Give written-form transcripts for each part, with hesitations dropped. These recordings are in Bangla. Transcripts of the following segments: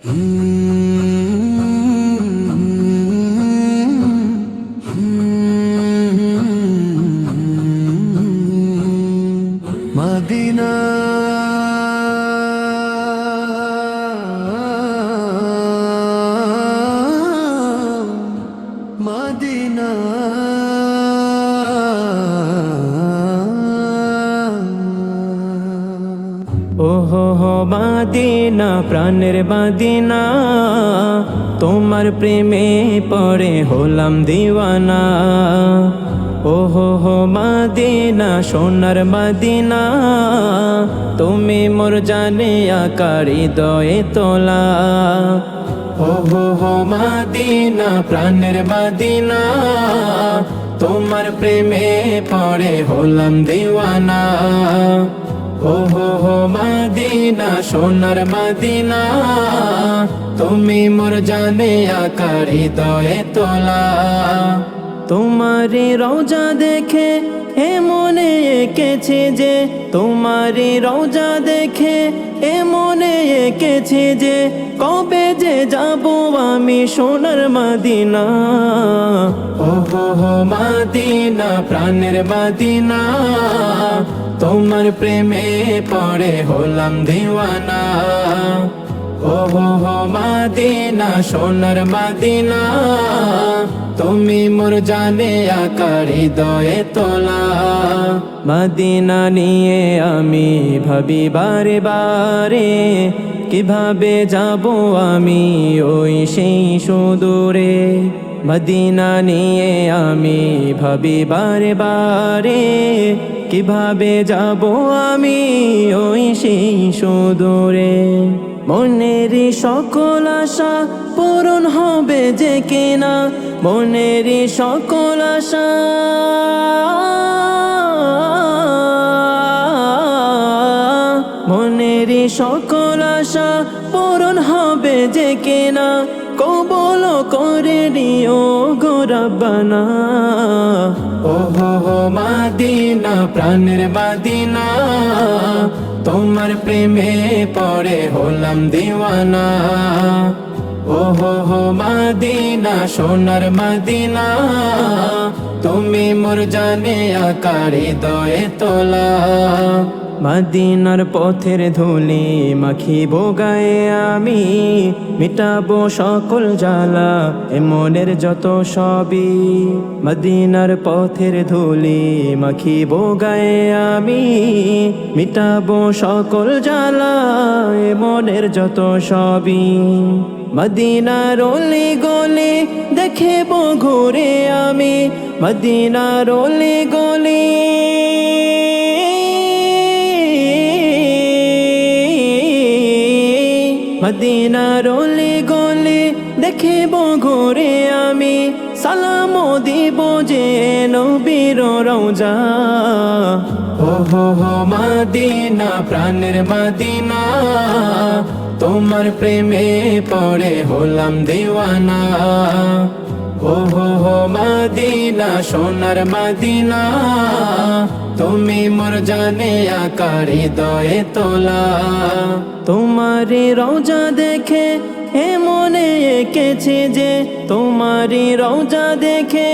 মদিনা মদিনা ওহো হো মদিনা প্রাণের মদিনা, তোমার প্রেমে পড়ে হলাম দিওয়ানা। ওহো হো মদিনা সোনার মদিনা, তুমি মোর জানে আকার হৃদয়ে তোলা। ওহো হো মদিনা প্রাণের মদিনা, তোমার প্রেমে পড়ে হলাম দিওয়ানা। ওহো হো মদিনা সোনার মদিনা, তুমি মোর জানে আকার হৃদয়ে তোলা। তোমারি রওজা দেখে এ মনে এঁকেছে যে, তোমারি রওজা দেখে এ মনে এঁকেছে যে, কবে যে যাব আমি সোনার মদিনা। ওহো হো মদিনা প্রাণের মদিনা, তোমার প্রেমে পড়ে হলাম দিওয়ানা। ওহো হো মদিনা সোনার মদিনা, তুমি মোর জানে আকার হৃদয়ে তোলা। মদিনা নিয়ে আমি ভাবি বারে বারে, কিভাবে যাব আমি ওই সেই সুদূরে। মদিনা নিয়ে আমি ভাবি বারে বারে, কিভাবে যাব আমি ওই সেই সুদূরে। মনের সকল আশা পূরণ হবে যে কিনা, মনের সকল আশা মনের সকল আশা পূরণ হবে যে কিনা, কবুল করে নিও গো রব্বানা। ওহো হো মদিনা প্রাণের মদিনা, তোমার প্রেমে পড়ে হলাম দিওয়ানা। ওহো হো মদিনা সোনার মদিনা, তুমি মোর জানে আকার হৃদয়ে তোলা। মদিনার পথের ধুলি মাখিব গায়ে আমি, মিটাবো সকল জ্বালা এ মনের যত সবই। মদিনার পথের ধুলি মাখিব গায়ে আমি, মিটাবো সকল জ্বালা এ মনের যত সবই। মদিনার অলি গলি দেখিব ঘুরে আমি, মদিনার অলি গলি মদিনার অলি গলি দেখিব ঘুরে আমি, সালাম দিব যে নবীর রওজা। ওহো হো মদিনা প্রাণের মদিনা, তোমার প্রেমে পড়ে হলাম দিওয়ানা। ওহো হো মদিনা সোনার মদিনা, তুমি মোর জানে আকার হৃদয়ে তোলা। তোমারি রওজা দেখে এ মনে এঁকেছে যে, তোমারি রওজা দেখে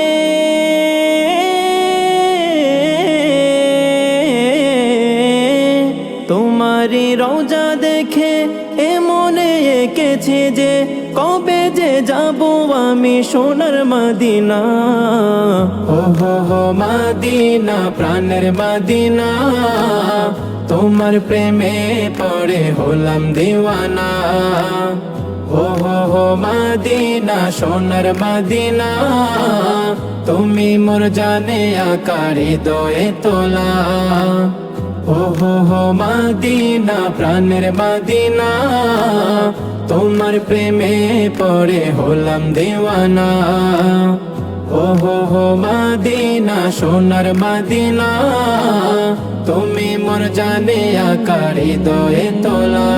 তোমারি রওজা দেখে এ মনে এঁকেছে যে, কবে যে যাব আমি সোনার মদিনা। ওহো হো মদিনা প্রাণের মদিনা, তোমার প্রেমে পড়ে হলাম দিওয়ানা। ওহো হো মদিনা সোনার মদিনা, তুমি মোর জানে আকার হৃদয়ে তোলা। ওহো হো মদিনা প্রাণের মদিনা, তোমার প্রেমে পড়ে হলাম দিওয়ানা। ওহো হো মদিনা সোনার মদিনা, তুমি মোর জানে আকার হৃদয়ে তোলা।